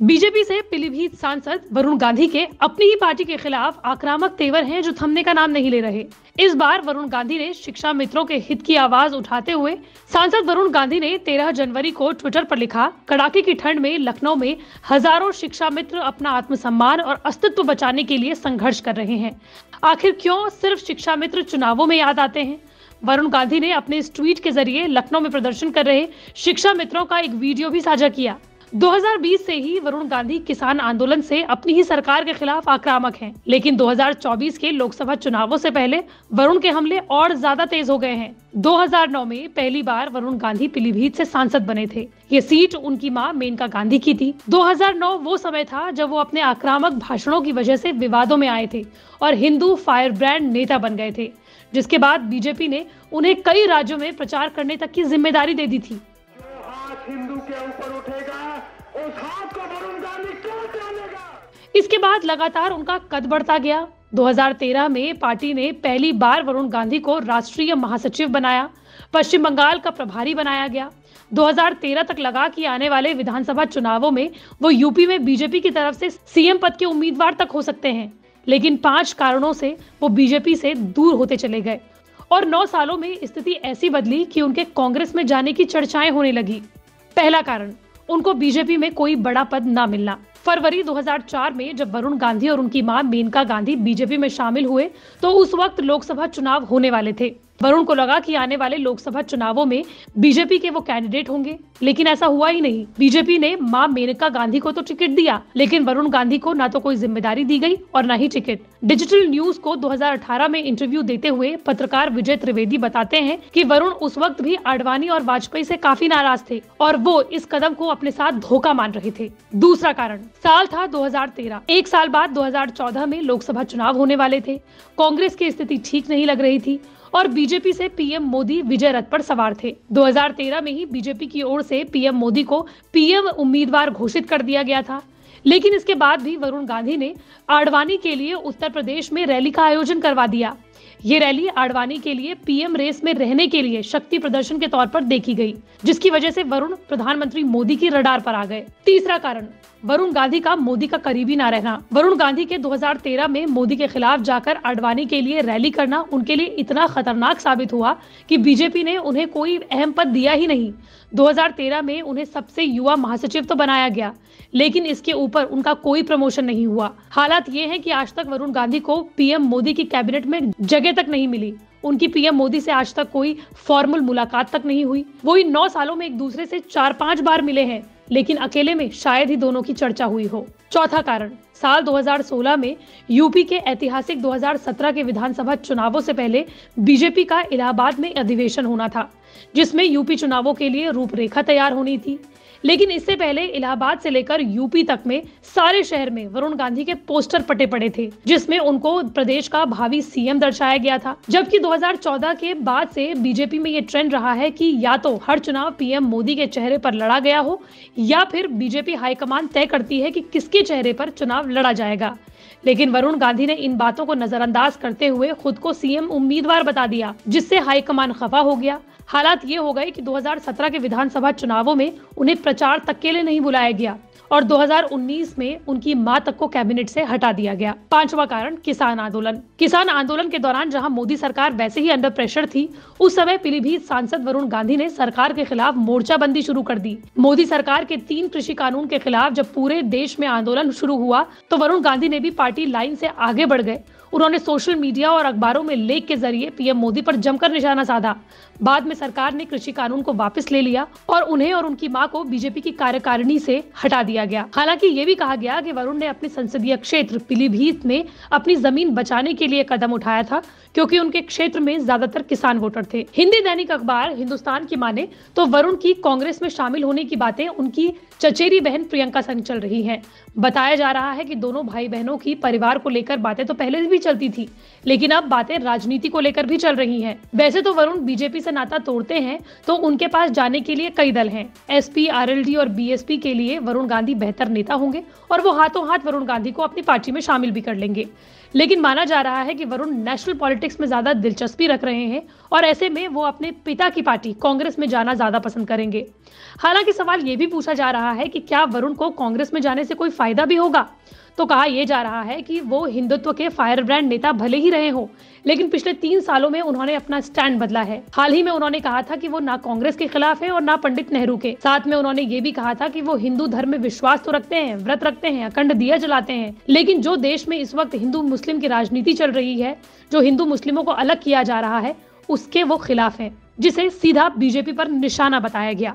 BJP से पीलीभीत सांसद वरुण गांधी के अपनी ही पार्टी के खिलाफ आक्रामक तेवर हैं जो थमने का नाम नहीं ले रहे। इस बार वरुण गांधी ने शिक्षा मित्रों के हित की आवाज उठाते हुए सांसद वरुण गांधी ने 13 जनवरी को ट्विटर पर लिखा, कड़ाके की ठंड में लखनऊ में हजारों शिक्षा मित्र अपना आत्मसम्मान और अस्तित्व बचाने के लिए संघर्ष कर रहे हैं। आखिर क्यों सिर्फ शिक्षा मित्र चुनावों में याद आते हैं? वरुण गांधी ने अपने इस ट्वीट के जरिए लखनऊ में प्रदर्शन कर रहे शिक्षा मित्रों का एक वीडियो भी साझा किया। 2020 से ही वरुण गांधी किसान आंदोलन से अपनी ही सरकार के खिलाफ आक्रामक हैं, लेकिन 2024 के लोकसभा चुनावों से पहले वरुण के हमले और ज्यादा तेज हो गए हैं। 2009 में पहली बार वरुण गांधी पीलीभीत से सांसद बने थे। ये सीट उनकी मां मेनका गांधी की थी। 2009 वो समय था जब वो अपने आक्रामक भाषणों की वजह से विवादों में आए थे और हिंदू फायर ब्रांड नेता बन गए थे, जिसके बाद बीजेपी ने उन्हें कई राज्यों में प्रचार करने तक की जिम्मेदारी दे दी थी। हिंदू के ऊपर उठेगा उस हाथ को वरुण गांधी क्यों डालेगा? इसके बाद लगातार उनका कद बढ़ता गया। 2013 में पार्टी ने पहली बार वरुण गांधी को राष्ट्रीय महासचिव बनाया। पश्चिम बंगाल का प्रभारी बनाया गया। 2013 तक लगा कि आने वाले विधानसभा चुनावों में वो यूपी में बीजेपी की तरफ से सीएम पद के उम्मीदवार तक हो सकते हैं, लेकिन 5 कारणों से वो बीजेपी से दूर होते चले गए और 9 सालों में स्थिति ऐसी बदली कि उनके कांग्रेस में जाने की चर्चाएं होने लगी। पहला कारण, उनको बीजेपी में कोई बड़ा पद ना मिलना। फरवरी 2004 में जब वरुण गांधी और उनकी मां मेनका गांधी बीजेपी में शामिल हुए तो उस वक्त लोकसभा चुनाव होने वाले थे। वरुण को लगा कि आने वाले लोकसभा चुनावों में बीजेपी के वो कैंडिडेट होंगे, लेकिन ऐसा हुआ ही नहीं। बीजेपी ने मां मेनका गांधी को तो टिकट दिया, लेकिन वरुण गांधी को ना तो कोई जिम्मेदारी दी गई और ना ही टिकट। डिजिटल न्यूज को 2018 में इंटरव्यू देते हुए पत्रकार विजय त्रिवेदी बताते हैं कि वरुण उस वक्त भी आडवाणी और वाजपेयी से काफी नाराज थे और वो इस कदम को अपने साथ धोखा मान रहे थे। दूसरा कारण, साल था 2013। एक साल बाद 2014 में लोकसभा चुनाव होने वाले थे। कांग्रेस की स्थिति ठीक नहीं लग रही थी और बीजेपी से पीएम मोदी विजय रथ पर सवार थे। 2013 में ही बीजेपी की ओर से पीएम मोदी को पीएम उम्मीदवार घोषित कर दिया गया था, लेकिन इसके बाद भी वरुण गांधी ने आडवाणी के लिए उत्तर प्रदेश में रैली का आयोजन करवा दिया। ये रैली आडवाणी के लिए पीएम रेस में रहने के लिए शक्ति प्रदर्शन के तौर पर देखी गई, जिसकी वजह से वरुण प्रधानमंत्री मोदी की रडार पर आ गए। तीसरा कारण, वरुण गांधी का मोदी का करीबी ना रहना। वरुण गांधी के 2013 में मोदी के खिलाफ जाकर आडवाणी के लिए रैली करना उनके लिए इतना खतरनाक साबित हुआ कि बीजेपी ने उन्हें कोई अहम पद दिया ही नहीं। 2013 में उन्हें सबसे युवा महासचिव तो बनाया गया, लेकिन इसके ऊपर उनका कोई प्रमोशन नहीं हुआ। हालात ये है कि आज तक वरुण गांधी को पीएम मोदी की कैबिनेट में जगह तक नहीं मिली। उनकी पीएम मोदी से आज तक कोई फॉर्मल मुलाकात तक नहीं हुई। वो इन 9 सालों में एक दूसरे से 4-5 बार मिले हैं, लेकिन अकेले में शायद ही दोनों की चर्चा हुई हो। चौथा कारण, साल 2016 में यूपी के ऐतिहासिक 2017 के विधानसभा चुनावों से पहले बीजेपी का इलाहाबाद में अधिवेशन होना था, जिसमें यूपी चुनावों के लिए रूपरेखा तैयार होनी थी। लेकिन इससे पहले इलाहाबाद से लेकर यूपी तक में सारे शहर में वरुण गांधी के पोस्टर पटे पड़े थे, जिसमें उनको प्रदेश का भावी सीएम दर्शाया गया था। जबकि 2014 के बाद से बीजेपी में ये ट्रेंड रहा है कि या तो हर चुनाव पीएम मोदी के चेहरे पर लड़ा गया हो या फिर बीजेपी हाईकमान तय करती है कि किसके चेहरे पर चुनाव लड़ा जाएगा। लेकिन वरुण गांधी ने इन बातों को नजरअंदाज करते हुए खुद को सीएम उम्मीदवार बता दिया, जिससे हाईकमान खफा हो गया। हालात ये हो गए कि 2017 के विधानसभा चुनावों में उन्हें प्रचार तक के लिए नहीं बुलाया गया और 2019 में उनकी मां तक को कैबिनेट से हटा दिया गया। पांचवा कारण, किसान आंदोलन। किसान आंदोलन के दौरान जहां मोदी सरकार वैसे ही अंडर प्रेशर थी, उस समय पीलीभीत सांसद वरुण गांधी ने सरकार के खिलाफ मोर्चाबंदी शुरू कर दी। मोदी सरकार के 3 कृषि कानून के खिलाफ जब पूरे देश में आंदोलन शुरू हुआ तो वरुण गांधी ने भी पार्टी लाइन से आगे बढ़ गए। उन्होंने सोशल मीडिया और अखबारों में लेख के जरिए पीएम मोदी पर जमकर निशाना साधा। बाद में सरकार ने कृषि कानून को वापस ले लिया और उन्हें और उनकी मां को बीजेपी की कार्यकारिणी से हटा दिया गया। हालांकि ये भी कहा गया कि वरुण ने अपने संसदीय क्षेत्र पीलीभीत में अपनी जमीन बचाने के लिए कदम उठाया था, क्योंकि उनके क्षेत्र में ज्यादातर किसान वोटर थे। हिंदी दैनिक अखबार हिंदुस्तान की माने तो वरुण की कांग्रेस में शामिल होने की बातें उनकी चचेरी बहन प्रियंका संग चल रही हैं। बताया जा रहा है कि दोनों भाई बहनों की परिवार को लेकर बातें तो पहले भी चलती थी, लेकिन अब बातें राजनीति को लेकर भी चल रही हैं। वैसे तो वरुण बीजेपी से नाता तोड़ते हैं तो उनके पास जाने के लिए कई दल हैं। एसपी, आरएलडी और बीएसपी के लिए वरुण गांधी बेहतर नेता होंगे और वो हाथों हाथ वरुण गांधी को अपनी पार्टी में शामिल भी कर लेंगे। लेकिन माना जा रहा है कि वरुण नेशनल पॉलिटिक्स में ज्यादा दिलचस्पी रख रहे हैं और ऐसे में वो अपने पिता की पार्टी कांग्रेस में जाना ज्यादा पसंद करेंगे। हालांकि सवाल ये भी पूछा जा रहा है कि क्या वरुण को कांग्रेस में जाने से कोई फायदा भी होगा। तो कहा यह जा रहा है कि वो हिंदुत्व के फायर ब्रांड नेता भले ही रहे हो, लेकिन पिछले 3 सालों में उन्होंने अपना स्टैंड बदला है। हाल ही में उन्होंने कहा था कि वो ना कांग्रेस के खिलाफ है और ना पंडित नेहरू के। साथ में उन्होंने ये भी कहा था कि वो हिंदू धर्म में विश्वास तो रखते हैं, व्रत रखते हैं, अखंड दिया जलाते हैं, लेकिन जो देश में इस वक्त हिंदू मुस्लिम की राजनीति चल रही है, जो हिंदू मुस्लिमों को अलग किया जा रहा है, उसके वो खिलाफ है, जिसे सीधा बीजेपी पर निशाना बताया गया।